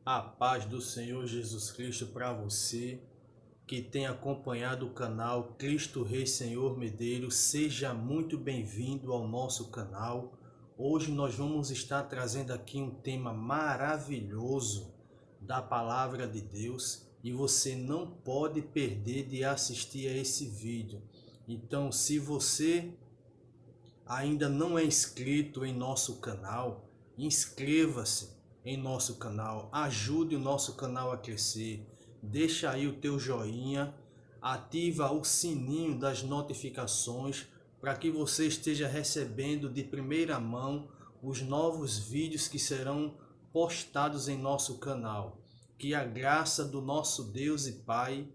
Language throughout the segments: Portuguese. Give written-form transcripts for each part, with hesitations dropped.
A paz do Senhor Jesus Cristo para você que tem acompanhado o canal Cristo Rei Senhor Medeiros. Seja muito bem-vindo ao nosso canal. Hoje nós vamos estar trazendo aqui um tema maravilhoso da palavra de Deus e você não pode perder de assistir a esse vídeo. Então, se você ainda não é inscrito em nosso canal, inscreva-se em nosso canal, ajude o nosso canal a crescer, deixa aí o teu joinha, ativa o sininho das notificações para que você esteja recebendo de primeira mão os novos vídeos que serão postados em nosso canal. Que a graça do nosso Deus e Pai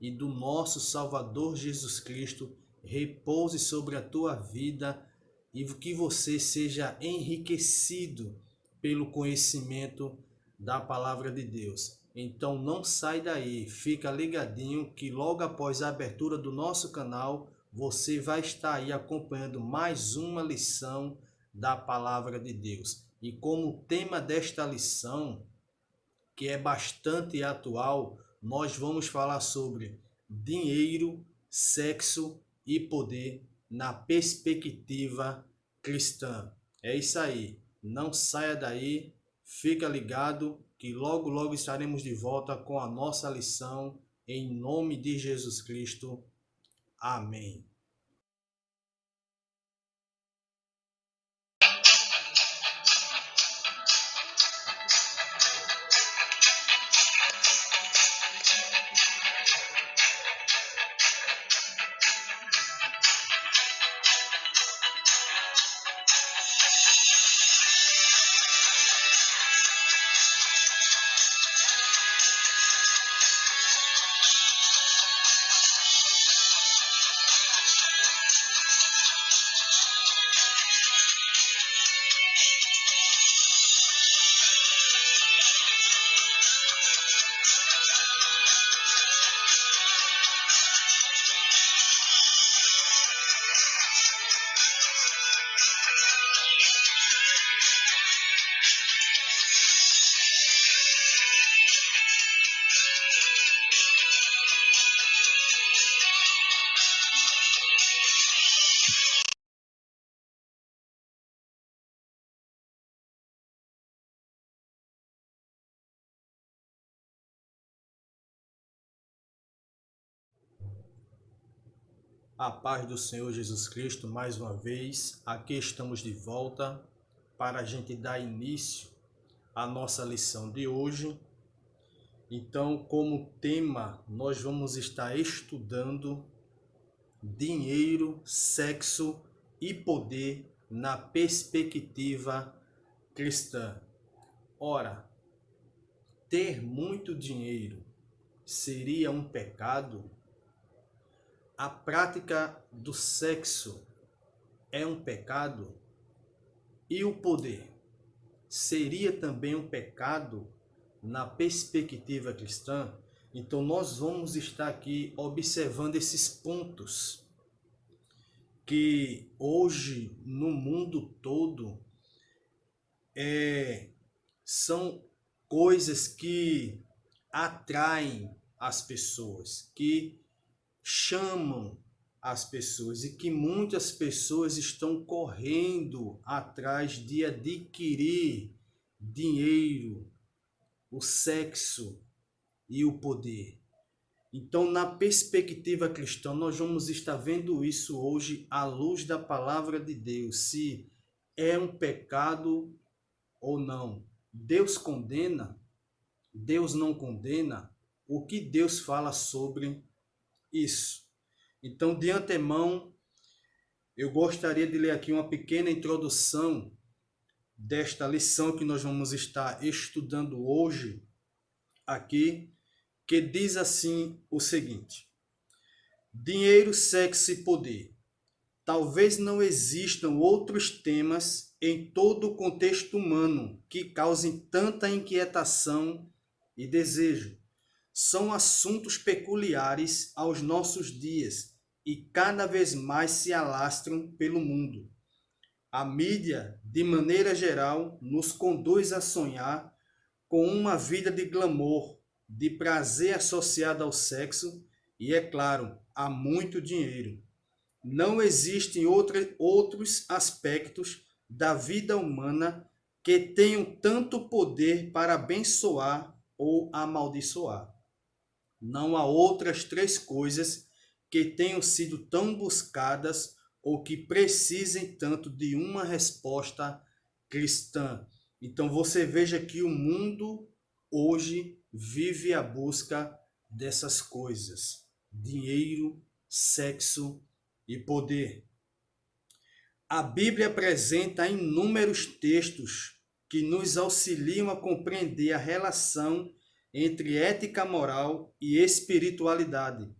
e do nosso Salvador Jesus Cristo repouse sobre a tua vida e que você seja enriquecido pelo conhecimento da palavra de Deus. Então não sai daí, fica ligadinho que logo após a abertura do nosso canal, você vai estar aí acompanhando mais uma lição da palavra de Deus. E como tema desta lição, que é bastante atual, nós vamos falar sobre dinheiro, sexo e poder na perspectiva cristã. É isso aí. Não saia daí, fica ligado que logo logo estaremos de volta com a nossa lição em nome de Jesus Cristo. Amém. A paz do Senhor Jesus Cristo, mais uma vez, aqui estamos de volta para a gente dar início à nossa lição de hoje. Então, como tema, nós vamos estar estudando dinheiro, sexo e poder na perspectiva cristã. Ora, ter muito dinheiro seria um pecado? A prática do sexo é um pecado? E o poder seria também um pecado na perspectiva cristã? Então nós vamos estar aqui observando esses pontos que hoje no mundo todo são coisas que atraem as pessoas, que chamam as pessoas e que muitas pessoas estão correndo atrás de adquirir dinheiro, o sexo e o poder. Então, na perspectiva cristã, nós vamos estar vendo isso hoje à luz da palavra de Deus, se é um pecado ou não. Deus condena? Deus não condena? O que Deus fala sobre isso? Então, de antemão, eu gostaria de ler aqui uma pequena introdução desta lição que nós vamos estar estudando hoje aqui, que diz assim o seguinte: dinheiro, sexo e poder. Talvez não existam outros temas em todo o contexto humano que causem tanta inquietação e desejo. São assuntos peculiares aos nossos dias e cada vez mais se alastram pelo mundo. A mídia, de maneira geral, nos conduz a sonhar com uma vida de glamour, de prazer associado ao sexo e, é claro, a muito dinheiro. Não existem outros aspectos da vida humana que tenham tanto poder para abençoar ou amaldiçoar. Não há outras três coisas que tenham sido tão buscadas ou que precisem tanto de uma resposta cristã. Então você veja que o mundo hoje vive a busca dessas coisas: dinheiro, sexo e poder. A Bíblia apresenta inúmeros textos que nos auxiliam a compreender a relação entre ética moral e espiritualidade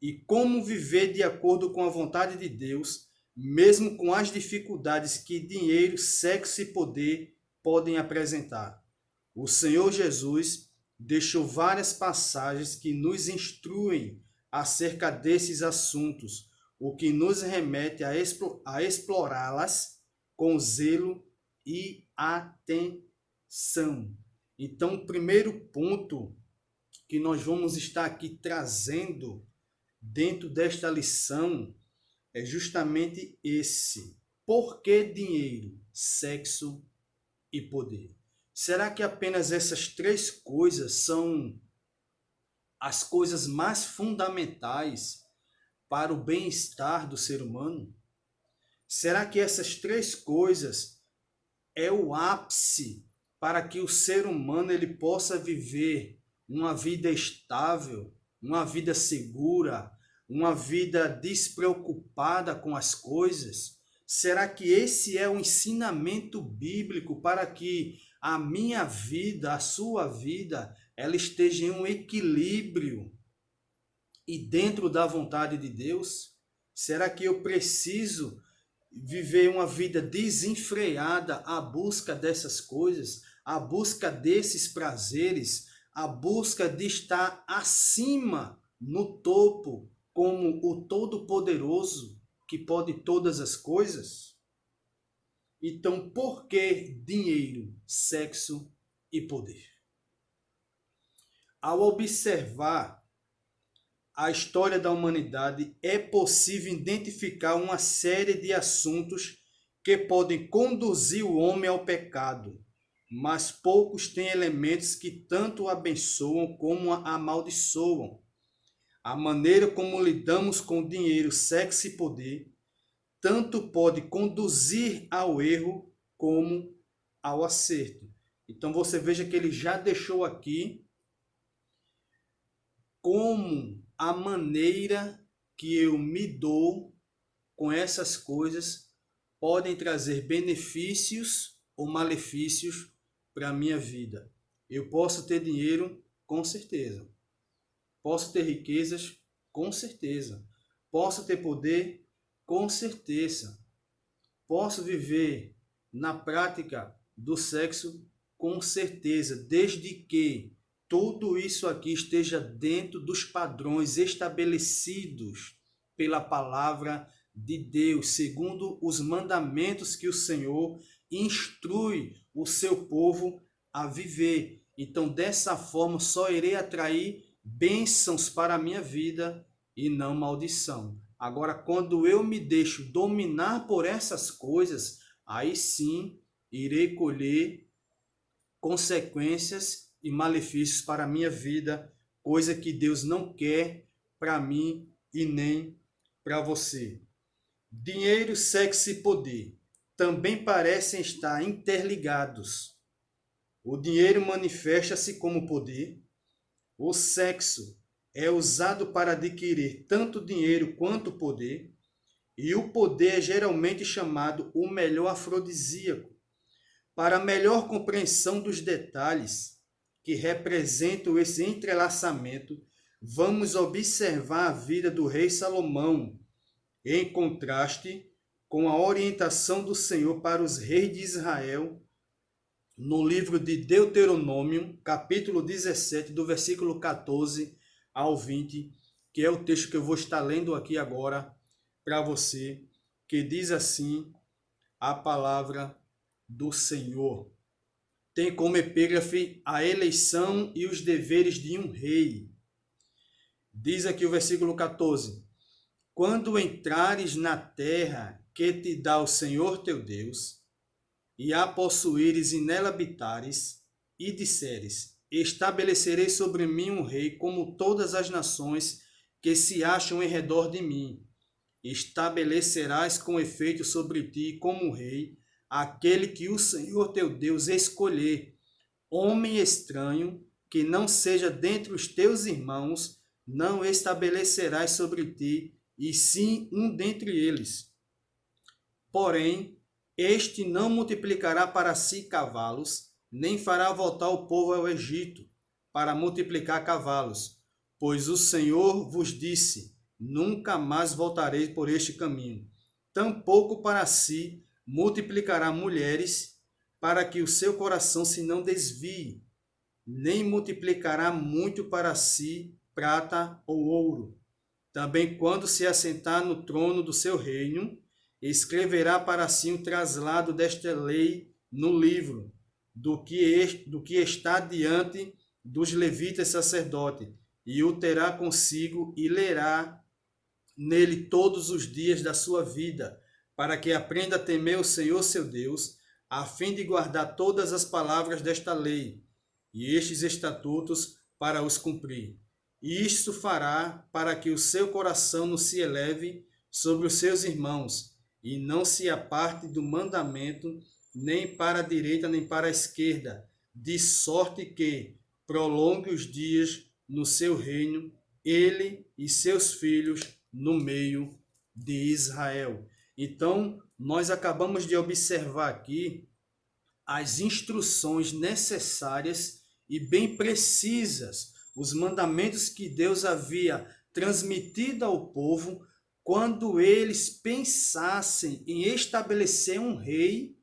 e como viver de acordo com a vontade de Deus, mesmo com as dificuldades que dinheiro, sexo e poder podem apresentar. O Senhor Jesus deixou várias passagens que nos instruem acerca desses assuntos, o que nos remete a explorá-las com zelo e atenção. Então, o primeiro ponto que nós vamos estar aqui trazendo dentro desta lição é justamente esse: por que dinheiro, sexo e poder? Será que apenas essas três coisas são as coisas mais fundamentais para o bem-estar do ser humano? Será que essas três coisas é o ápice para que o ser humano ele possa viver uma vida estável, uma vida segura, uma vida despreocupada com as coisas? Será que esse é o ensinamento bíblico para que a minha vida, a sua vida, ela esteja em um equilíbrio e dentro da vontade de Deus? Será que eu preciso viver uma vida desenfreada à busca dessas coisas, à busca desses prazeres, à busca de estar acima, no topo, como o Todo-Poderoso que pode todas as coisas? Então, por que dinheiro, sexo e poder? Ao observar a história da humanidade, é possível identificar uma série de assuntos que podem conduzir o homem ao pecado, mas poucos têm elementos que tanto o abençoam como o amaldiçoam. A maneira como lidamos com dinheiro, sexo e poder tanto pode conduzir ao erro como ao acerto. Então você veja que ele já deixou aqui como a maneira que eu me dou com essas coisas podem trazer benefícios ou malefícios para a minha vida. Eu posso ter dinheiro, com certeza. Posso ter riquezas, com certeza. Posso ter poder, com certeza. Posso viver na prática do sexo, com certeza, desde que tudo isso aqui esteja dentro dos padrões estabelecidos pela palavra de Deus, segundo os mandamentos que o Senhor instrui o seu povo a viver. Então, dessa forma, só irei atrair bênçãos para a minha vida e não maldição. Agora, quando eu me deixo dominar por essas coisas, aí sim irei colher consequências e malefícios para a minha vida, coisa que Deus não quer para mim e nem para você. Dinheiro, sexo e poder também parecem estar interligados. O dinheiro manifesta-se como poder. O sexo é usado para adquirir tanto dinheiro quanto poder. E o poder é geralmente chamado o melhor afrodisíaco. Para melhor compreensão dos detalhes que representam esse entrelaçamento, vamos observar a vida do rei Salomão, em contraste com a orientação do Senhor para os reis de Israel, no livro de Deuteronômio, capítulo 17, do versículo 14 ao 20, que é o texto que eu vou estar lendo aqui agora para você, que diz assim a palavra do Senhor. tem como epígrafe a eleição e os deveres de um rei. Diz aqui o versículo 14: Quando entrares na terra que te dá o Senhor teu Deus, e a possuíres e nela habitares, e disseres: Estabelecerei sobre mim um rei como todas as nações que se acham em redor de mim. Estabelecerás com efeito sobre ti como rei aquele que o Senhor teu Deus escolher, homem estranho, que não seja dentre os teus irmãos, não estabelecerás sobre ti, e sim um dentre eles. Porém, este não multiplicará para si cavalos, nem fará voltar o povo ao Egito, para multiplicar cavalos. Pois o Senhor vos disse: Nunca mais voltarei por este caminho. Tampouco para si multiplicará mulheres, para que o seu coração se não desvie, nem multiplicará muito para si prata ou ouro. Também, quando se assentar no trono do seu reino, escreverá para si um traslado desta lei no livro, do que está diante dos levitas sacerdotes, e o terá consigo e lerá nele todos os dias da sua vida, para que aprenda a temer o Senhor seu Deus, a fim de guardar todas as palavras desta lei e estes estatutos para os cumprir. E isto fará para que o seu coração não se eleve sobre os seus irmãos, e não se aparte do mandamento, nem para a direita nem para a esquerda, de sorte que prolongue os dias no seu reino, ele e seus filhos no meio de Israel. Então, nós acabamos de observar aqui as instruções necessárias e bem precisas, os mandamentos que Deus havia transmitido ao povo quando eles pensassem em estabelecer um rei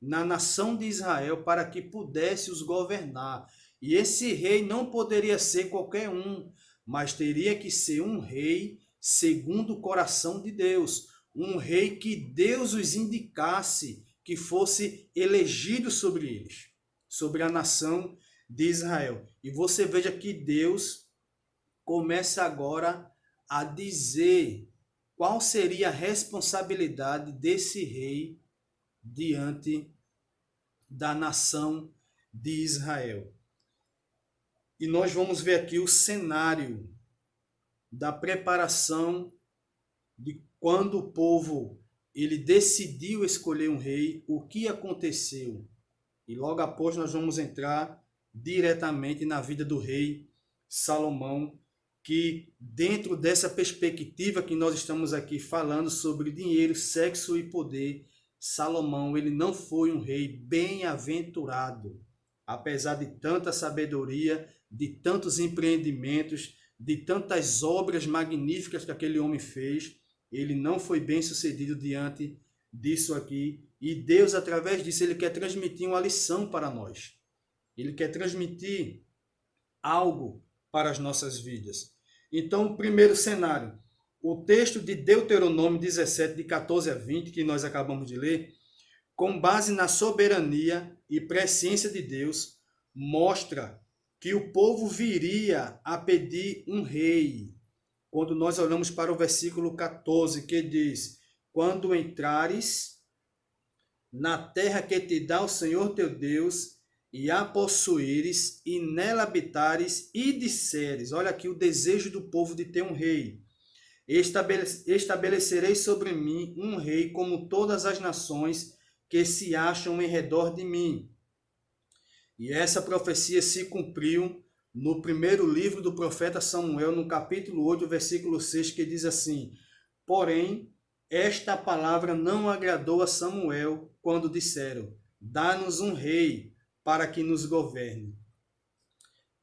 na nação de Israel para que pudesse os governar. E esse rei não poderia ser qualquer um, mas teria que ser um rei segundo o coração de Deus, um rei que Deus os indicasse que fosse elegido sobre eles, sobre a nação de Israel. E você veja que Deus começa agora a dizer qual seria a responsabilidade desse rei diante da nação de Israel. E nós vamos ver aqui o cenário da preparação de quando o povo ele decidiu escolher um rei, o que aconteceu. E logo após nós vamos entrar diretamente na vida do rei Salomão, que dentro dessa perspectiva que nós estamos aqui falando sobre dinheiro, sexo e poder, Salomão ele não foi um rei bem-aventurado. Apesar de tanta sabedoria, de tantos empreendimentos, de tantas obras magníficas que aquele homem fez, ele não foi bem sucedido diante disso aqui. E Deus, através disso, ele quer transmitir uma lição para nós. Ele quer transmitir algo para as nossas vidas. Então, o primeiro cenário, o texto de Deuteronômio 17, de 14 a 20, que nós acabamos de ler, com base na soberania e presciência de Deus, mostra que o povo viria a pedir um rei. Quando nós olhamos para o versículo 14, que diz: Quando entrares na terra que te dá o Senhor teu Deus, e a possuíres, e nela habitares, e disseres, olha aqui o desejo do povo de ter um rei, estabelecerei sobre mim um rei como todas as nações que se acham em redor de mim. E essa profecia se cumpriu no primeiro livro do profeta Samuel, no capítulo 8, versículo 6, que diz assim: Porém, esta palavra não agradou a Samuel quando disseram: Dá-nos um rei para que nos governe.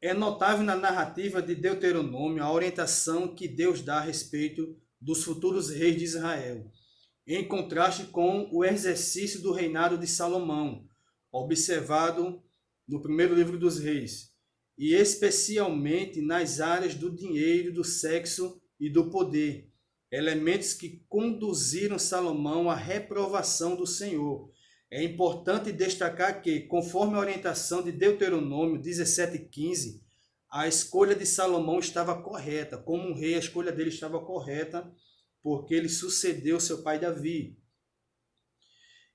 É notável na narrativa de Deuteronômio a orientação que Deus dá a respeito dos futuros reis de Israel, em contraste com o exercício do reinado de Salomão, observado no primeiro livro dos reis, e especialmente nas áreas do dinheiro, do sexo e do poder, elementos que conduziram Salomão à reprovação do Senhor. É importante destacar que, conforme a orientação de Deuteronômio 17:15, a escolha de Salomão estava correta. Como um rei, a escolha dele estava correta, porque ele sucedeu seu pai Davi.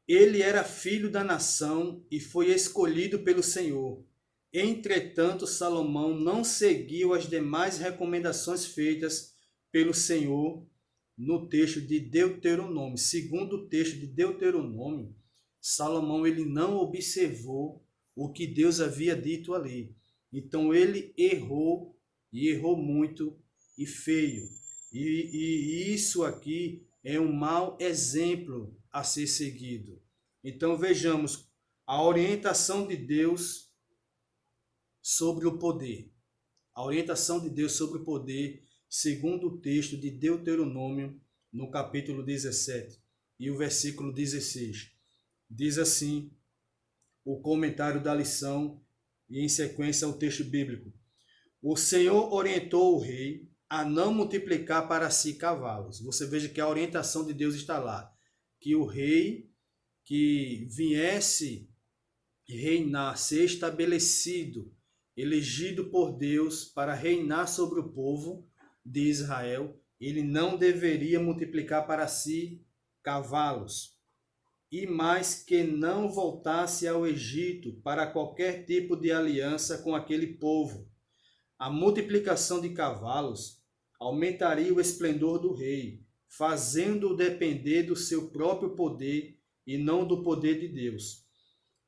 Ele era filho da nação e foi escolhido pelo Senhor. Entretanto, Salomão não seguiu as demais recomendações feitas pelo Senhor no texto de Deuteronômio. Segundo o texto de Deuteronômio, Salomão ele não observou o que Deus havia dito ali. Então ele errou, e errou muito e feio. E isso aqui é um mau exemplo a ser seguido. Então vejamos a orientação de Deus sobre o poder. A orientação de Deus sobre o poder, segundo o texto de Deuteronômio, no capítulo 17 e o versículo 16. Diz assim o comentário da lição e em sequência o texto bíblico. O Senhor orientou o rei a não multiplicar para si cavalos. Você veja que a orientação de Deus está lá. Que o rei que viesse reinar, ser estabelecido, elegido por Deus para reinar sobre o povo de Israel, ele não deveria multiplicar para si cavalos. E mais que não voltasse ao Egito para qualquer tipo de aliança com aquele povo. A multiplicação de cavalos aumentaria o esplendor do rei, fazendo-o depender do seu próprio poder e não do poder de Deus.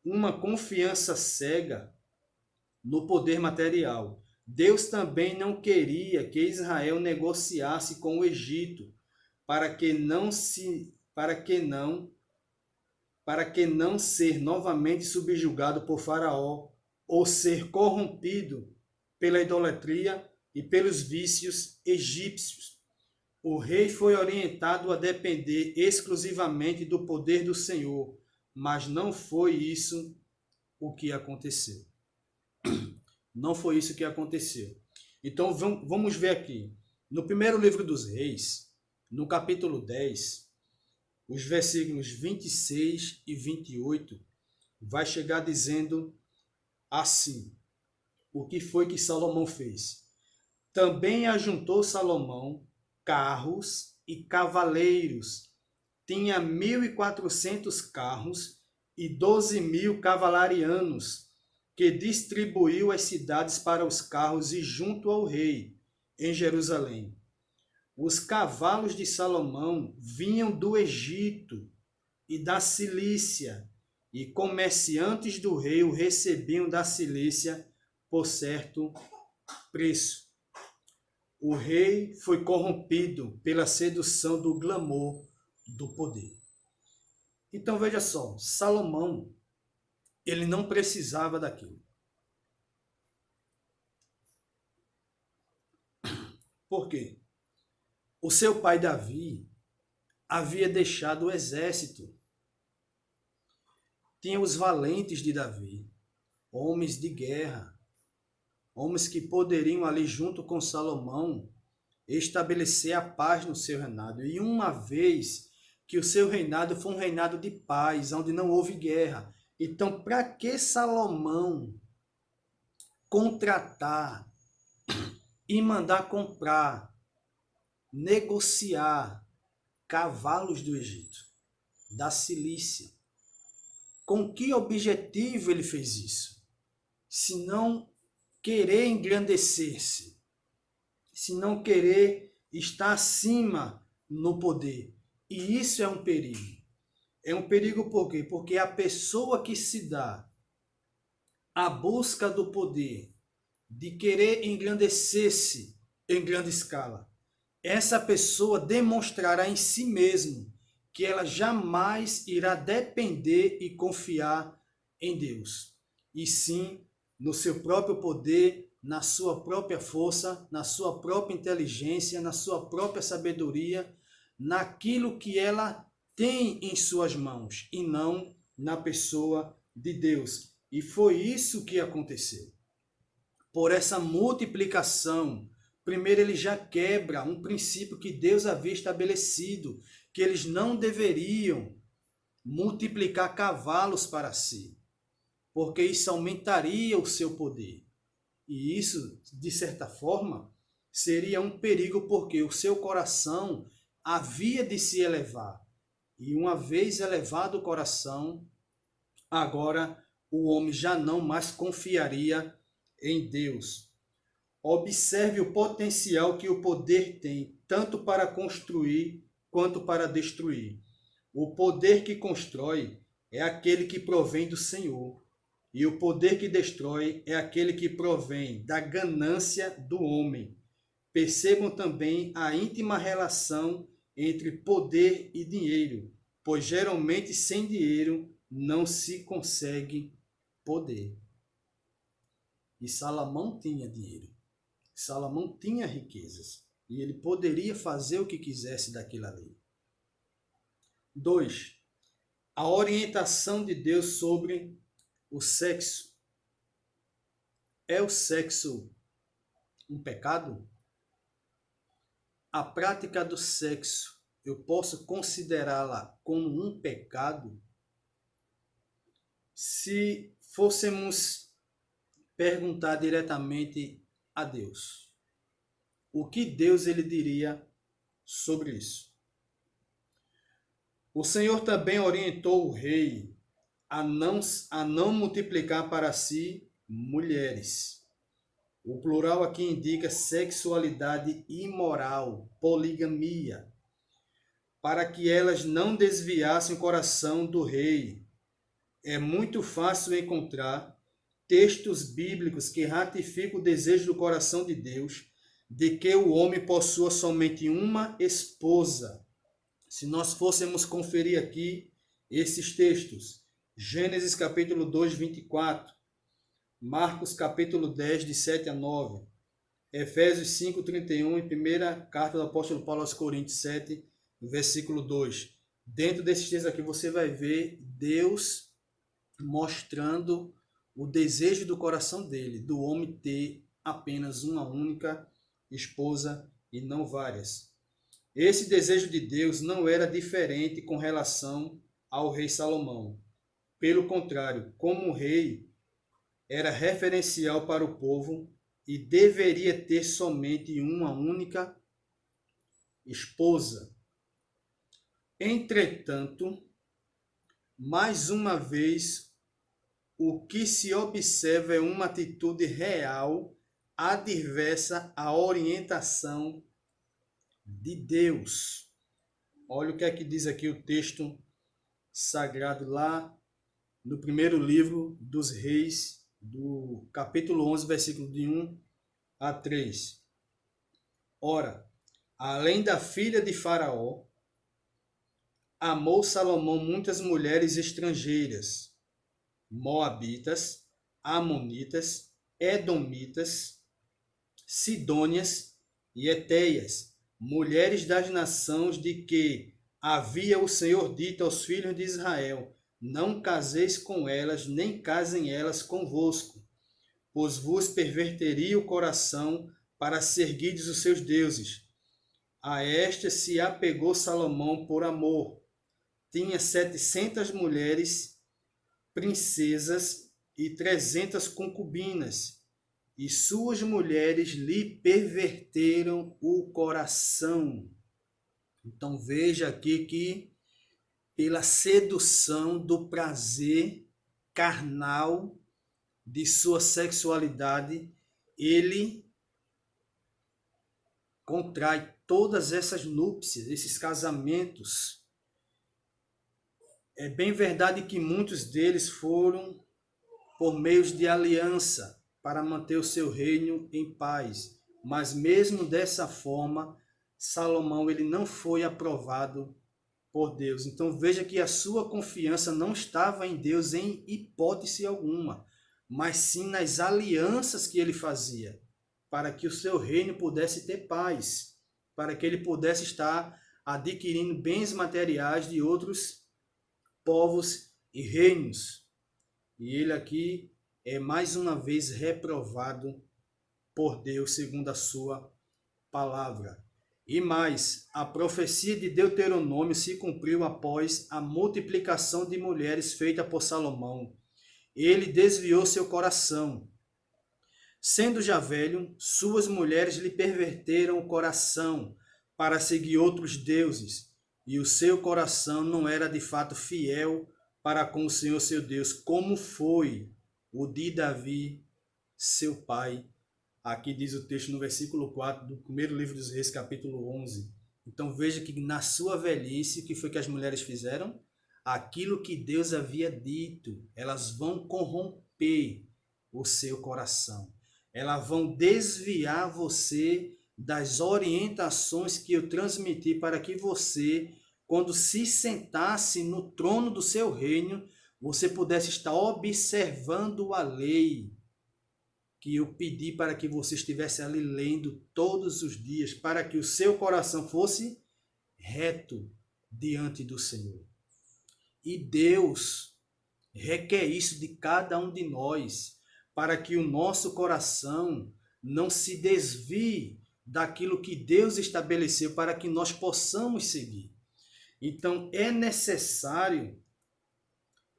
Uma confiança cega no poder material. Deus também não queria que Israel negociasse com o Egito para que não ser novamente subjugado por Faraó ou ser corrompido pela idolatria e pelos vícios egípcios. O rei foi orientado a depender exclusivamente do poder do Senhor, mas não foi isso o que aconteceu. Não foi isso que aconteceu. Então vamos ver aqui. No primeiro livro dos Reis, no capítulo 10, os versículos 26 e 28, vai chegar dizendo assim: o que foi que Salomão fez? Também ajuntou Salomão carros e cavaleiros. Tinha 1.400 carros e 12.000 cavalarianos, que distribuiu as cidades para os carros e junto ao rei, em Jerusalém. Os cavalos de Salomão vinham do Egito e da Cilícia, e comerciantes do rei o recebiam da Cilícia por certo preço. O rei foi corrompido pela sedução do glamour do poder. Então veja só, Salomão, ele não precisava daquilo. Por quê? O seu pai Davi havia deixado o exército. Tinha os valentes de Davi, homens de guerra, homens que poderiam ali junto com Salomão estabelecer a paz no seu reinado. E uma vez que o seu reinado foi um reinado de paz, onde não houve guerra. Então, para que Salomão contratar e mandar comprar, negociar cavalos do Egito, da Cilícia? Com que objetivo ele fez isso? Se não querer engrandecer-se, se não querer estar acima no poder. E isso é um perigo. É um perigo por quê? Porque a pessoa que se dá à busca do poder, de querer engrandecer-se em grande escala, essa pessoa demonstrará em si mesmo que ela jamais irá depender e confiar em Deus, e sim no seu próprio poder, na sua própria força, na sua própria inteligência, na sua própria sabedoria, naquilo que ela tem em suas mãos e não na pessoa de Deus. E foi isso que aconteceu. Por essa multiplicação, primeiro ele já quebra um princípio que Deus havia estabelecido, que eles não deveriam multiplicar cavalos para si, porque isso aumentaria o seu poder. E isso, de certa forma, seria um perigo, porque o seu coração havia de se elevar. E uma vez elevado o coração, agora o homem já não mais confiaria em Deus. Observe o potencial que o poder tem, tanto para construir quanto para destruir. O poder que constrói é aquele que provém do Senhor, e o poder que destrói é aquele que provém da ganância do homem. Percebam também a íntima relação entre poder e dinheiro, pois geralmente sem dinheiro não se consegue poder. E Salomão tinha dinheiro. Salomão tinha riquezas. E ele poderia fazer o que quisesse daquilo ali. 2. A orientação de Deus sobre o sexo. É o sexo um pecado? A prática do sexo, eu posso considerá-la como um pecado? Se fôssemos perguntar diretamente a Deus, o que Deus ele diria sobre isso? O Senhor também orientou o rei a não multiplicar para si mulheres. O plural aqui indica sexualidade imoral, poligamia, para que elas não desviassem o coração do rei. É muito fácil encontrar textos bíblicos que ratificam o desejo do coração de Deus de que o homem possua somente uma esposa. Se nós fôssemos conferir aqui esses textos, Gênesis capítulo 2, 24, Marcos capítulo 10, de 7 a 9, Efésios 5, 31 e primeira carta do apóstolo Paulo aos Coríntios 7, versículo 2. Dentro desses textos aqui você vai ver Deus mostrando o desejo do coração dele, do homem ter apenas uma única esposa e não várias. Esse desejo de Deus não era diferente com relação ao rei Salomão. Pelo contrário, como rei, era referencial para o povo e deveria ter somente uma única esposa. Entretanto, mais uma vez, o que se observa é uma atitude real adversa à orientação de Deus. Olha o que é que diz aqui o texto sagrado lá no primeiro livro dos Reis, do capítulo 11, versículo de 1 a 3. Ora, além da filha de Faraó, amou Salomão muitas mulheres estrangeiras, moabitas, amonitas, edomitas, sidônias e etéias, mulheres das nações de que havia o Senhor dito aos filhos de Israel: não caseis com elas, nem casem elas convosco, pois vos perverteria o coração para seguirdes os seus deuses. A esta se apegou Salomão por amor. Tinha 700 mulheres, princesas e 300 concubinas, e suas mulheres lhe perverteram o coração. Então veja aqui que pela sedução do prazer carnal de sua sexualidade, ele contrai todas essas núpcias, esses casamentos. É bem verdade que muitos deles foram por meios de aliança para manter o seu reino em paz, mas mesmo dessa forma, Salomão ele não foi aprovado por Deus. Então veja que a sua confiança não estava em Deus em hipótese alguma, mas sim nas alianças que ele fazia, para que o seu reino pudesse ter paz, para que ele pudesse estar adquirindo bens materiais de outros povos e reinos. E ele aqui é mais uma vez reprovado por Deus segundo a sua palavra. E mais, a profecia de Deuteronômio se cumpriu após a multiplicação de mulheres feita por Salomão. Ele desviou seu coração. Sendo já velho, suas mulheres lhe perverteram o coração para seguir outros deuses, e o seu coração não era de fato fiel para com o Senhor seu Deus, como foi o de Davi, seu pai. Aqui diz o texto no versículo 4 do primeiro livro dos Reis, capítulo 11. Então veja que na sua velhice, o que foi que as mulheres fizeram? Aquilo que Deus havia dito, elas vão corromper o seu coração. Elas vão desviar você das orientações que eu transmiti para que você, quando se sentasse no trono do seu reino, você pudesse estar observando a lei que eu pedi para que você estivesse ali lendo todos os dias, para que o seu coração fosse reto diante do Senhor. E Deus requer isso de cada um de nós, para que o nosso coração não se desvie daquilo que Deus estabeleceu para que nós possamos seguir. Então é necessário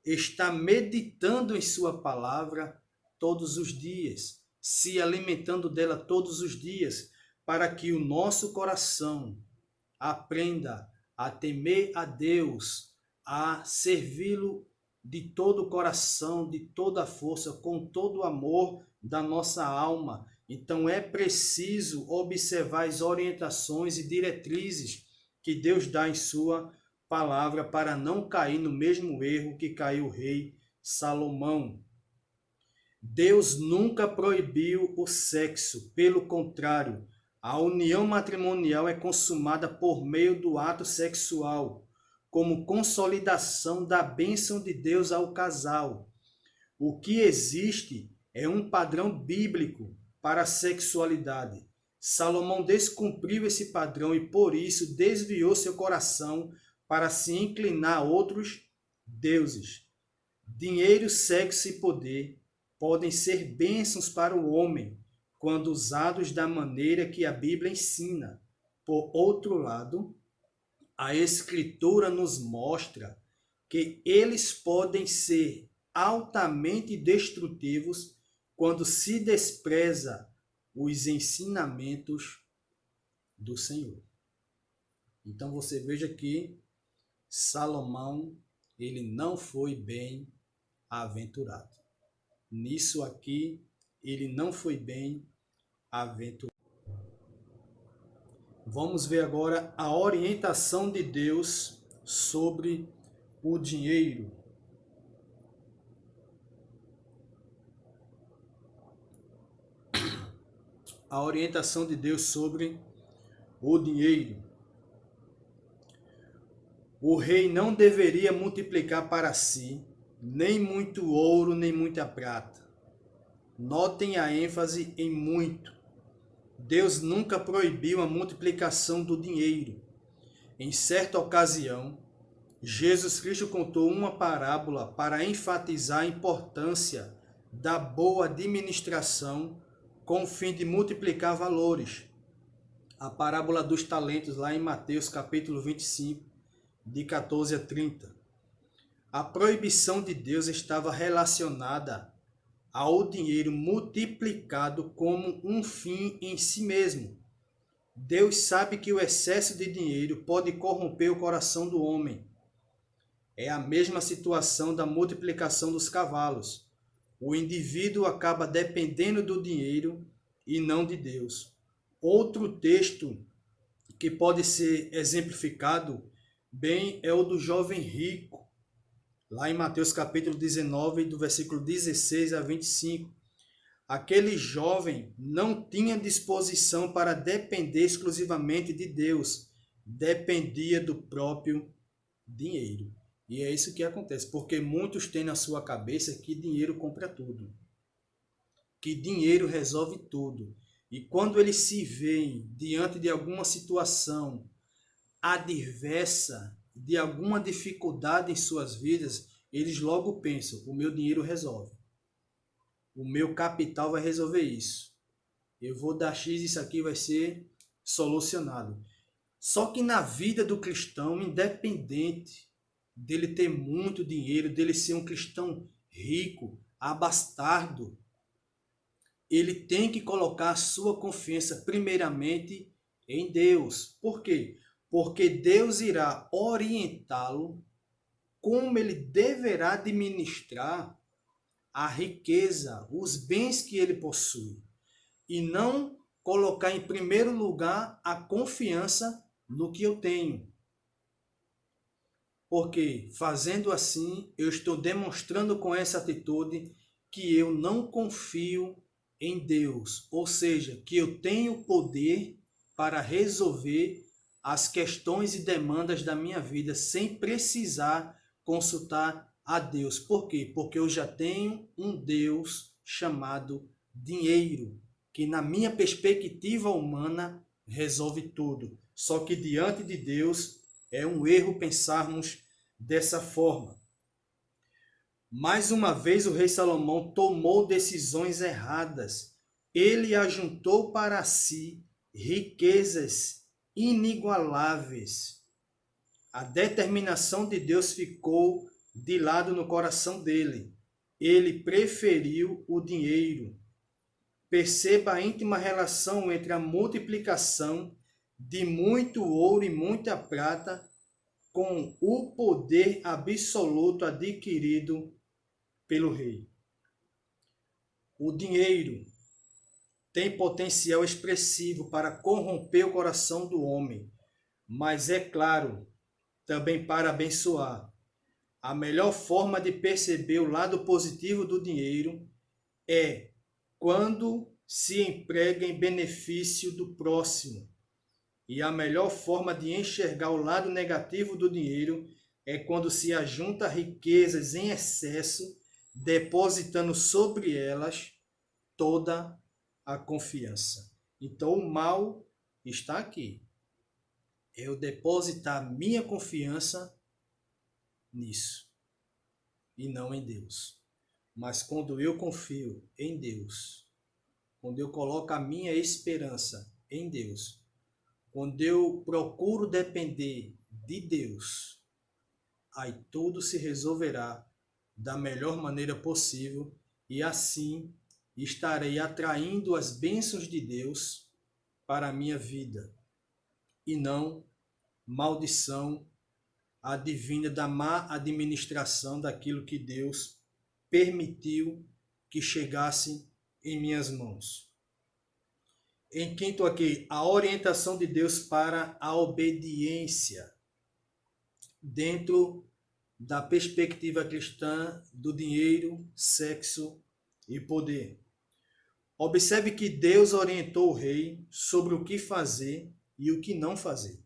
estar meditando em sua palavra todos os dias, se alimentando dela todos os dias, para que o nosso coração aprenda a temer a Deus, a servi-lo de todo o coração, de toda a força, com todo o amor da nossa alma. Então é preciso observar as orientações e diretrizes que Deus dá em sua palavra para não cair no mesmo erro que caiu o rei Salomão. Deus nunca proibiu o sexo, pelo contrário, a união matrimonial é consumada por meio do ato sexual, como consolidação da bênção de Deus ao casal. O que existe é um padrão bíblico para a sexualidade. Salomão descumpriu esse padrão e por isso desviou seu coração para se inclinar a outros deuses. Dinheiro, sexo e poder podem ser bênçãos para o homem quando usados da maneira que a Bíblia ensina. Por outro lado, a Escritura nos mostra que eles podem ser altamente destrutivos quando se despreza os ensinamentos do Senhor. Então você veja que Salomão, ele não foi bem aventurado. Nisso aqui, ele não foi bem aventurado. Vamos ver agora a orientação de Deus sobre o dinheiro. A orientação de Deus sobre o dinheiro. O rei não deveria multiplicar para si nem muito ouro, nem muita prata. Notem a ênfase em muito. Deus nunca proibiu a multiplicação do dinheiro. Em certa ocasião, Jesus Cristo contou uma parábola para enfatizar a importância da boa administração com o fim de multiplicar valores. A parábola dos talentos, lá em Mateus capítulo 25, de 14 a 30. A proibição de Deus estava relacionada ao dinheiro multiplicado como um fim em si mesmo. Deus sabe que o excesso de dinheiro pode corromper o coração do homem. É a mesma situação da multiplicação dos cavalos. O indivíduo acaba dependendo do dinheiro e não de Deus. Outro texto que pode ser exemplificado bem é o do jovem rico, lá em Mateus capítulo 19, do versículo 16 a 25. Aquele jovem não tinha disposição para depender exclusivamente de Deus, dependia do próprio dinheiro. E é isso que acontece, porque muitos têm na sua cabeça que dinheiro compra tudo, que dinheiro resolve tudo. E quando eles se veem diante de alguma situação adversa, de alguma dificuldade em suas vidas, eles logo pensam: o meu dinheiro resolve. O meu capital vai resolver isso. Eu vou dar X, isso aqui vai ser solucionado. Só que na vida do cristão, independente dele ter muito dinheiro, dele ser um cristão rico, abastado, ele tem que colocar a sua confiança primeiramente em Deus. Por quê? Porque Deus irá orientá-lo como ele deverá administrar a riqueza, os bens que ele possui, e não colocar em primeiro lugar a confiança no que eu tenho. Porque fazendo assim, eu estou demonstrando com essa atitude que eu não confio em Deus, ou seja, que eu tenho poder para resolver as questões e demandas da minha vida sem precisar consultar a Deus. Por quê? Porque eu já tenho um Deus chamado dinheiro, que na minha perspectiva humana resolve tudo. Só que diante de Deus é um erro pensarmos dessa forma. Mais uma vez o rei Salomão tomou decisões erradas. Ele ajuntou para si riquezas inigualáveis. A determinação de Deus ficou de lado no coração dele. Ele preferiu o dinheiro. Perceba a íntima relação entre a multiplicação de muito ouro e muita prata com o poder absoluto adquirido pelo rei. O dinheiro tem potencial expressivo para corromper o coração do homem, mas é claro, também para abençoar. A melhor forma de perceber o lado positivo do dinheiro é quando se emprega em benefício do próximo. E a melhor forma de enxergar o lado negativo do dinheiro é quando se ajunta riquezas em excesso, depositando sobre elas toda a confiança. Então o mal está aqui. Eu depositar minha confiança nisso e não em Deus. Mas quando eu confio em Deus, quando eu coloco a minha esperança em Deus, quando eu procuro depender de Deus, aí tudo se resolverá da melhor maneira possível e assim estarei atraindo as bênçãos de Deus para a minha vida e não maldição advinda da má administração daquilo que Deus permitiu que chegasse em minhas mãos. Em quinto aqui, a orientação de Deus para a obediência dentro da perspectiva cristã do dinheiro, sexo e poder. Observe que Deus orientou o rei sobre o que fazer e o que não fazer.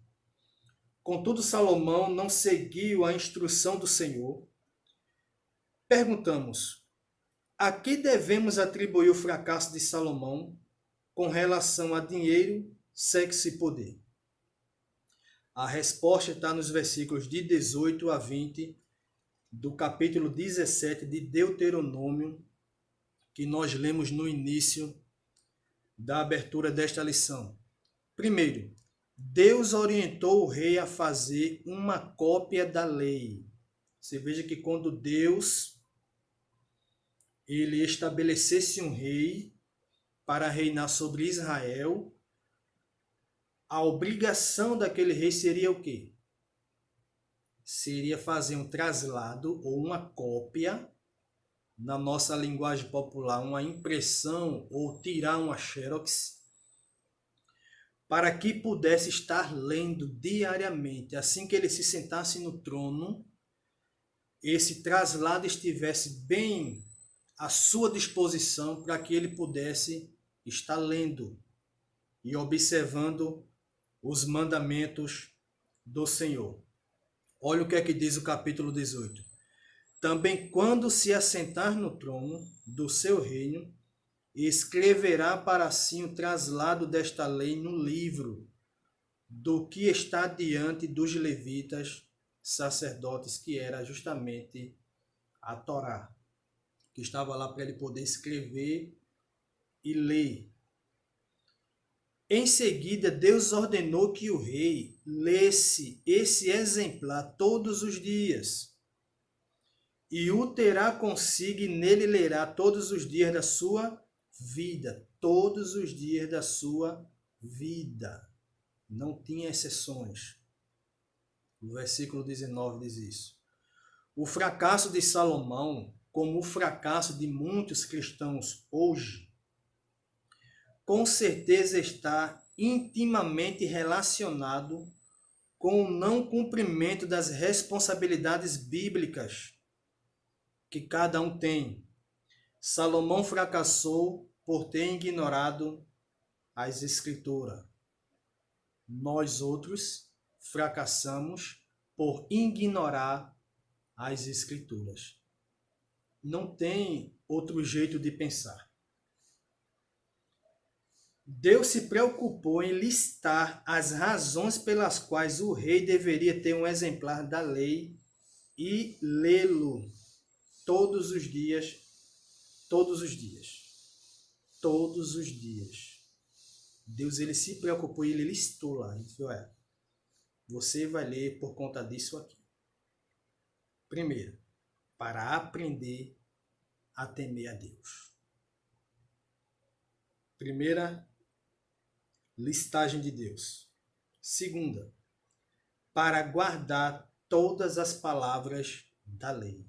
Contudo, Salomão não seguiu a instrução do Senhor. Perguntamos, a que devemos atribuir o fracasso de Salomão com relação a dinheiro, sexo e poder? A resposta está nos versículos de 18 a 20 do capítulo 17 de Deuteronômio, que nós lemos no início da abertura desta lição. Primeiro, Deus orientou o rei a fazer uma cópia da lei. Você veja que quando Deus ele estabelecesse um rei para reinar sobre Israel, a obrigação daquele rei seria o quê? Seria fazer um traslado ou uma cópia, na nossa linguagem popular, uma impressão ou tirar uma xerox, para que pudesse estar lendo diariamente, assim que ele se sentasse no trono, esse traslado estivesse bem à sua disposição para que ele pudesse estar lendo e observando os mandamentos do Senhor. Olha o que é que diz o capítulo 18. Também quando se assentar no trono do seu reino, escreverá para si o traslado desta lei no livro, do que está diante dos levitas, sacerdotes, que era justamente a Torá, que estava lá para ele poder escrever e ler. Em seguida, Deus ordenou que o rei lesse esse exemplar todos os dias, e o terá consigo e nele lerá todos os dias da sua vida. Todos os dias da sua vida. Não tinha exceções. O versículo 19 diz isso. O fracasso de Salomão, como o fracasso de muitos cristãos hoje, com certeza está intimamente relacionado com o não cumprimento das responsabilidades bíblicas que cada um tem. Salomão fracassou por ter ignorado as Escrituras. Nós outros fracassamos por ignorar as Escrituras. Não tem outro jeito de pensar. Deus se preocupou em listar as razões pelas quais o rei deveria ter um exemplar da lei e lê-lo todos os dias, todos os dias, todos os dias. Deus ele se preocupou e ele listou lá. Ele disse, olha, você vai ler por conta disso aqui. Primeiro, para aprender a temer a Deus. Primeira listagem de Deus. Segunda, para guardar todas as palavras da lei.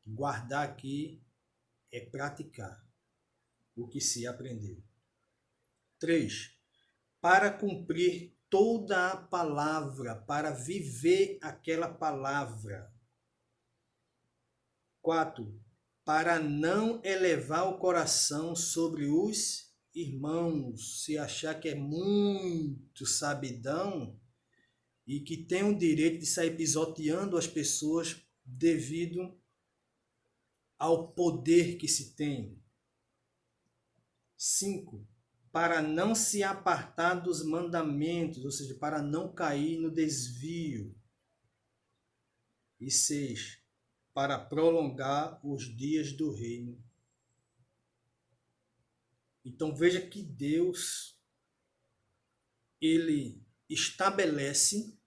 Guardar aqui é praticar o que se aprendeu. 3. Para cumprir toda a palavra, para viver aquela palavra. 4. Para não elevar o coração sobre os irmãos, se achar que é muito sabidão e que tem o direito de sair pisoteando as pessoas devido ao poder que se tem. 5. Para não se apartar dos mandamentos, ou seja, para não cair no desvio. E 6. Para prolongar os dias do reino. Então veja que Deus, ele estabelece,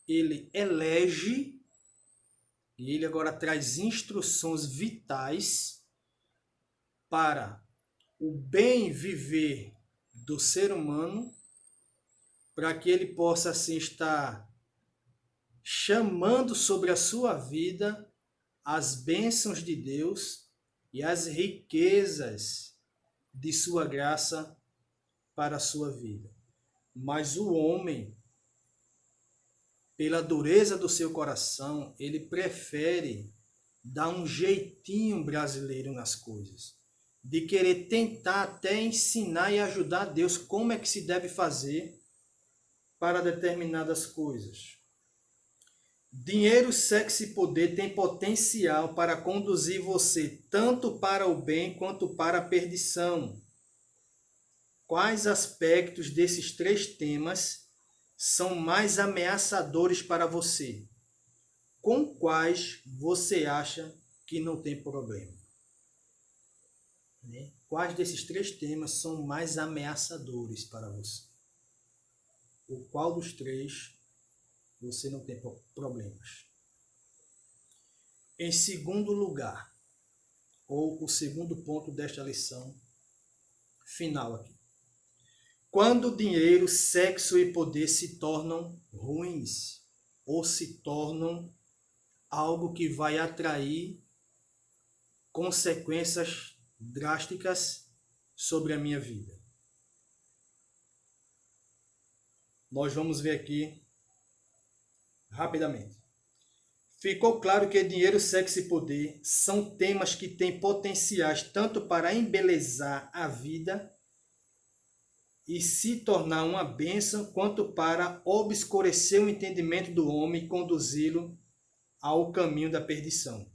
ele elege, e ele agora traz instruções vitais para o bem viver do ser humano, para que ele possa assim estar chamando sobre a sua vida as bênçãos de Deus e as riquezas de sua graça para a sua vida. Mas o homem, pela dureza do seu coração, ele prefere dar um jeitinho brasileiro nas coisas, de querer tentar até ensinar e ajudar Deus como é que se deve fazer para determinadas coisas. Dinheiro, sexo e poder têm potencial para conduzir você tanto para o bem quanto para a perdição. Quais aspectos desses 3 temas são mais ameaçadores para você? Com quais você acha que não tem problema? Quais desses 3 temas são mais ameaçadores para você? O qual dos 3 você não tem problemas? Em segundo lugar, ou o segundo ponto desta lição final aqui. Quando dinheiro, sexo e poder se tornam ruins, ou se tornam algo que vai atrair consequências drásticas sobre a minha vida. Nós vamos ver aqui rapidamente. Ficou claro que dinheiro, sexo e poder são temas que têm potenciais tanto para embelezar a vida e se tornar uma bênção, quanto para obscurecer o entendimento do homem e conduzi-lo ao caminho da perdição.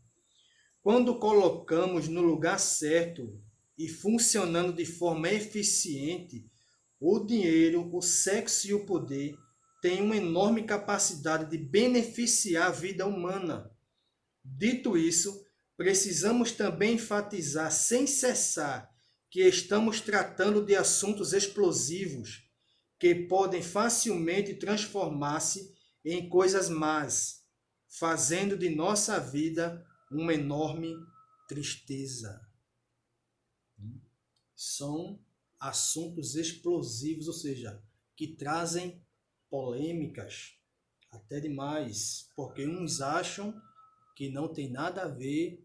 Quando colocamos no lugar certo e funcionando de forma eficiente, o dinheiro, o sexo e o poder têm uma enorme capacidade de beneficiar a vida humana. Dito isso, precisamos também enfatizar sem cessar que estamos tratando de assuntos explosivos que podem facilmente transformar-se em coisas más, fazendo de nossa vida uma enorme tristeza. São assuntos explosivos, ou seja, que trazem polêmicas, até demais, porque uns acham que não tem nada a ver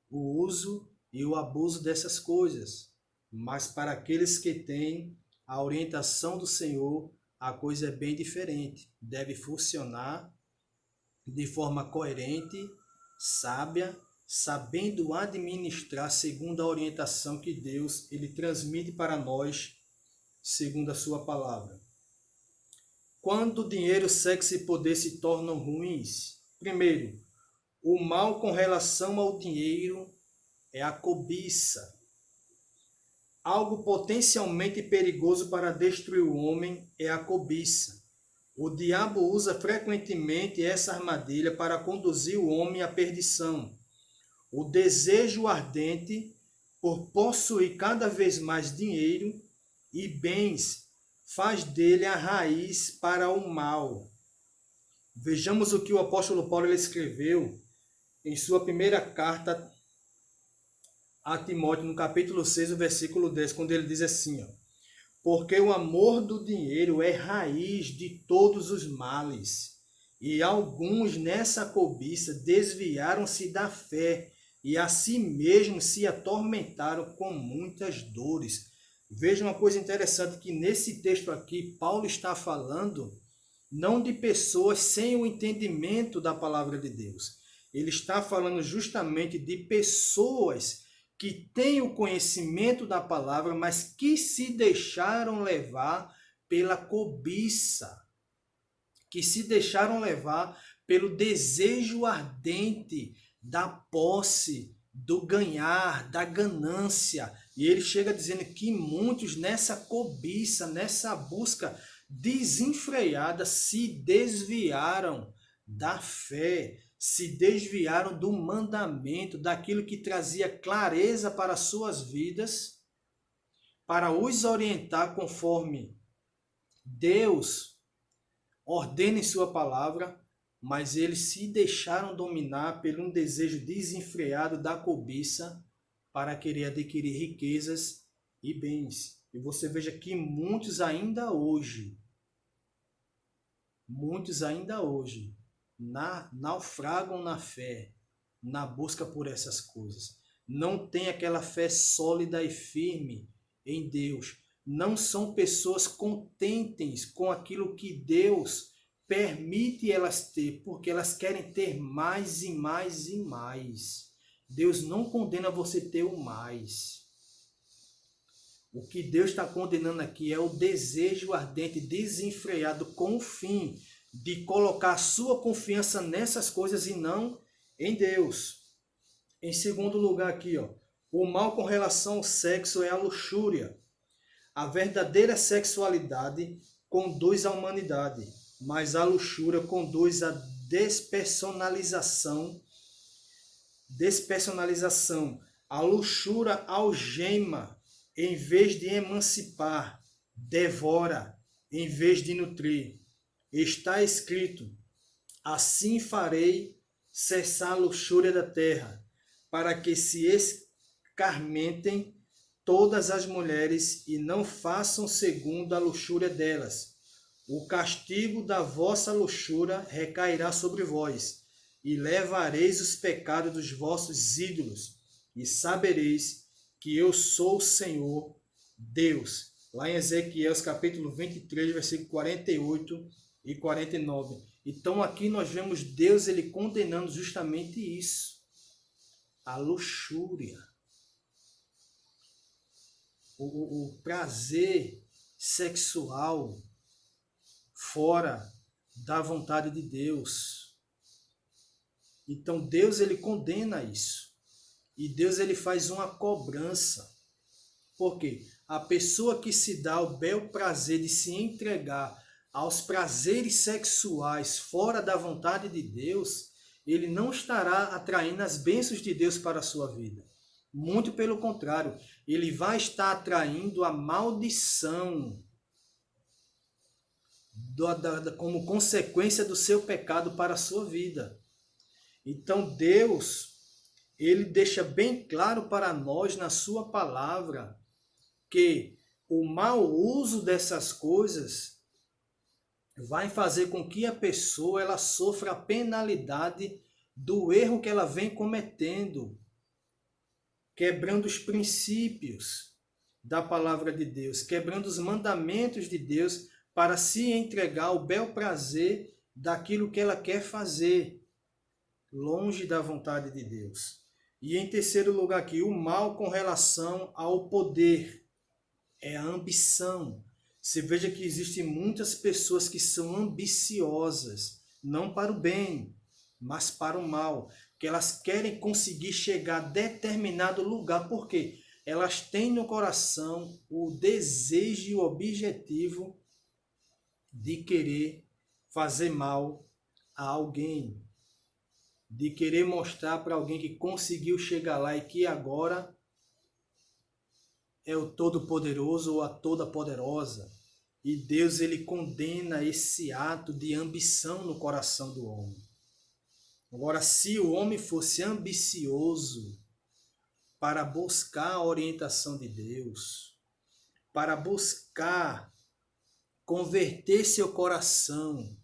o uso e o abuso dessas coisas, mas para aqueles que têm a orientação do Senhor, a coisa é bem diferente. Deve funcionar de forma coerente, sábia, sabendo administrar segundo a orientação que Deus ele transmite para nós, segundo a sua palavra. Quando dinheiro, sexo e poder se tornam ruins? Primeiro, o mal com relação ao dinheiro é a cobiça. Algo potencialmente perigoso para destruir o homem é a cobiça. O diabo usa frequentemente essa armadilha para conduzir o homem à perdição. O desejo ardente por possuir cada vez mais dinheiro e bens faz dele a raiz para o mal. Vejamos o que o apóstolo Paulo escreveu em sua primeira carta a Timóteo, no capítulo 6, o versículo 10, quando ele diz assim, ó, porque o amor do dinheiro é raiz de todos os males, e alguns nessa cobiça desviaram-se da fé, e a si mesmos se atormentaram com muitas dores. Veja uma coisa interessante, que nesse texto aqui, Paulo está falando não de pessoas sem o entendimento da palavra de Deus. Ele está falando justamente de pessoas que têm o conhecimento da palavra, mas que se deixaram levar pela cobiça, que se deixaram levar pelo desejo ardente da posse, do ganhar, da ganância. E ele chega dizendo que muitos nessa cobiça, nessa busca desenfreada, se desviaram da fé, se desviaram do mandamento, daquilo que trazia clareza para as suas vidas, para os orientar conforme Deus ordena em sua palavra, mas eles se deixaram dominar por um desejo desenfreado da cobiça para querer adquirir riquezas e bens. E você veja que muitos ainda hoje, naufragam na fé, na busca por essas coisas. Não tem aquela fé sólida e firme em Deus. Não são pessoas contentes com aquilo que Deus permite elas ter, porque elas querem ter mais e mais e mais. Deus não condena você ter o mais. O que Deus está condenando aqui é o desejo ardente, desenfreado, com o fim de colocar sua confiança nessas coisas e não em Deus. Em segundo lugar aqui, ó, o mal com relação ao sexo é a luxúria. A verdadeira sexualidade conduz à humanidade, mas a luxúria conduz à despersonalização. A luxúria algema em vez de emancipar, devora em vez de nutrir. Está escrito: assim farei cessar a luxúria da terra, para que se escarmentem todas as mulheres e não façam segundo a luxúria delas. O castigo da vossa luxúria recairá sobre vós, e levareis os pecados dos vossos ídolos, e sabereis que eu sou o Senhor Deus. Lá em Ezequiel, capítulo 23, versículo 48 e 49. Então aqui nós vemos Deus ele condenando justamente isso. A luxúria. O prazer sexual fora da vontade de Deus. Então Deus ele condena isso. E Deus ele faz uma cobrança. Por quê? A pessoa que se dá o bel prazer de se entregar aos prazeres sexuais fora da vontade de Deus, ele não estará atraindo as bênçãos de Deus para a sua vida. Muito pelo contrário, ele vai estar atraindo a maldição. como consequência do seu pecado para a sua vida. Então Deus, ele deixa bem claro para nós na sua palavra que o mau uso dessas coisas vai fazer com que a pessoa ela sofra a penalidade do erro que ela vem cometendo, quebrando os princípios da palavra de Deus, quebrando os mandamentos de Deus para se entregar ao bel prazer daquilo que ela quer fazer, longe da vontade de Deus. E em terceiro lugar aqui, o mal com relação ao poder, é a ambição. Você veja que existem muitas pessoas que são ambiciosas, não para o bem, mas para o mal, que elas querem conseguir chegar a determinado lugar, porque elas têm no coração o desejo e o objetivo de querer fazer mal a alguém, de querer mostrar para alguém que conseguiu chegar lá e que agora é o Todo-Poderoso ou a Toda-Poderosa. E Deus, ele condena esse ato de ambição no coração do homem. Agora, se o homem fosse ambicioso para buscar a orientação de Deus, para buscar converter seu coração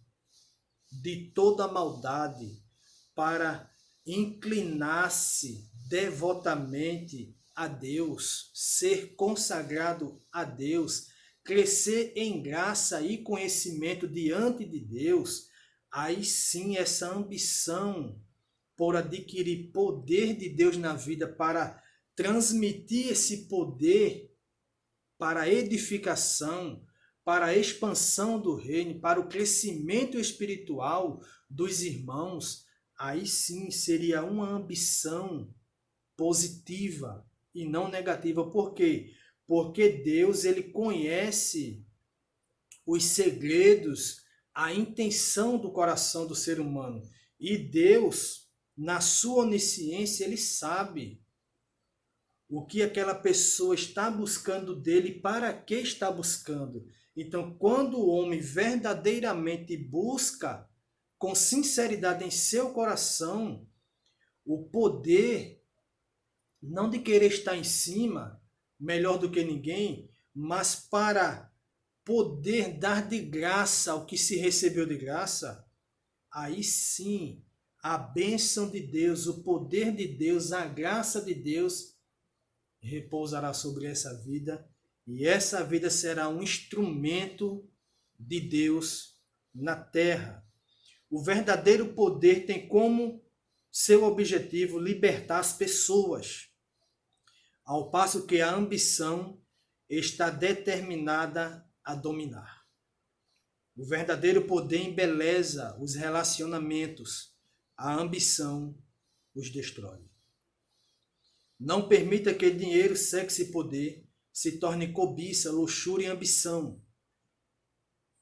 de toda maldade, para inclinar-se devotamente a Deus, ser consagrado a Deus, crescer em graça e conhecimento diante de Deus, aí sim essa ambição por adquirir poder de Deus na vida para transmitir esse poder para a edificação, para a expansão do reino, para o crescimento espiritual dos irmãos, aí sim seria uma ambição positiva e não negativa. Por quê? Porque Deus, ele conhece os segredos, a intenção do coração do ser humano. E Deus, na sua onisciência, ele sabe o que aquela pessoa está buscando dele, para que está buscando. Então, quando o homem verdadeiramente busca com sinceridade em seu coração o poder, não de querer estar em cima, melhor do que ninguém, mas para poder dar de graça o que se recebeu de graça, aí sim a bênção de Deus, o poder de Deus, a graça de Deus repousará sobre essa vida, e essa vida será um instrumento de Deus na terra. O verdadeiro poder tem como seu objetivo libertar as pessoas, ao passo que a ambição está determinada a dominar. O verdadeiro poder embeleza os relacionamentos, a ambição os destrói. Não permita que dinheiro, sexo e poder se torne cobiça, luxúria e ambição.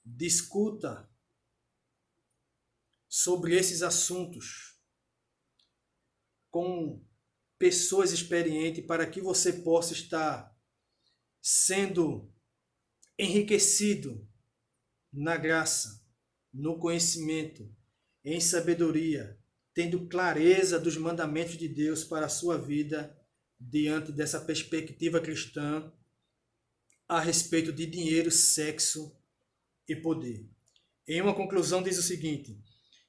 Discuta sobre esses assuntos com pessoas experientes para que você possa estar sendo enriquecido na graça, no conhecimento, em sabedoria, tendo clareza dos mandamentos de Deus para a sua vida diante dessa perspectiva cristã a respeito de dinheiro, sexo e poder. Em uma conclusão diz o seguinte: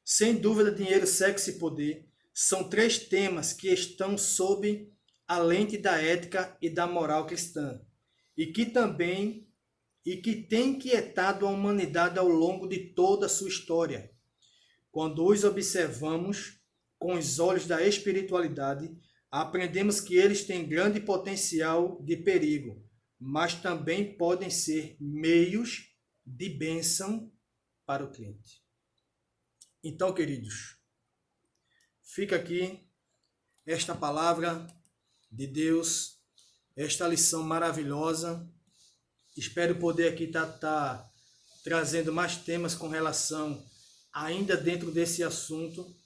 sem dúvida, dinheiro, sexo e poder são três temas que estão sob a lente da ética e da moral cristã, e que tem quietado a humanidade ao longo de toda a sua história. Quando os observamos com os olhos da espiritualidade, aprendemos que eles têm grande potencial de perigo, mas também podem ser meios de bênção para o cliente. Então, queridos, fica aqui esta palavra de Deus, esta lição maravilhosa. Espero poder aqui estar trazendo mais temas com relação, ainda dentro desse assunto,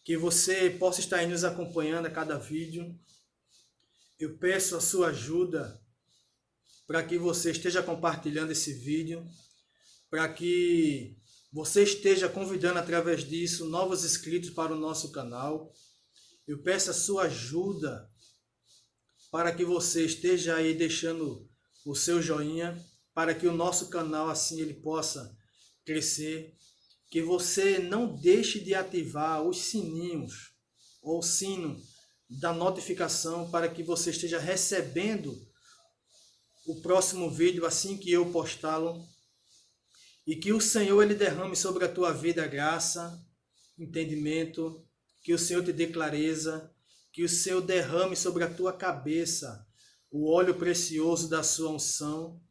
que você possa estar aí nos acompanhando a cada vídeo. Eu peço a sua ajuda para que você esteja compartilhando esse vídeo, para que você esteja convidando através disso novos inscritos para o nosso canal. Eu peço a sua ajuda para que você esteja aí deixando o seu joinha, para que o nosso canal assim ele possa crescer. Que você não deixe de ativar os sininhos ou o sino da notificação para que você esteja recebendo o próximo vídeo assim que eu postá-lo. E que o Senhor ele derrame sobre a tua vida graça, entendimento, que o Senhor te dê clareza, que o Senhor derrame sobre a tua cabeça o óleo precioso da sua unção,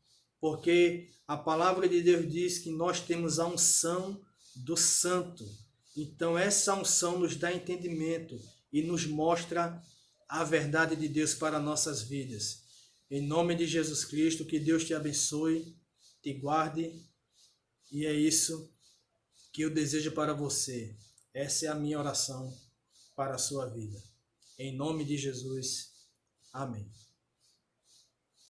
porque a palavra de Deus diz que nós temos a unção do Santo. Então essa unção nos dá entendimento e nos mostra a verdade de Deus para nossas vidas. Em nome de Jesus Cristo, que Deus te abençoe, te guarde. E é isso que eu desejo para você. Essa é a minha oração para a sua vida. Em nome de Jesus. Amém.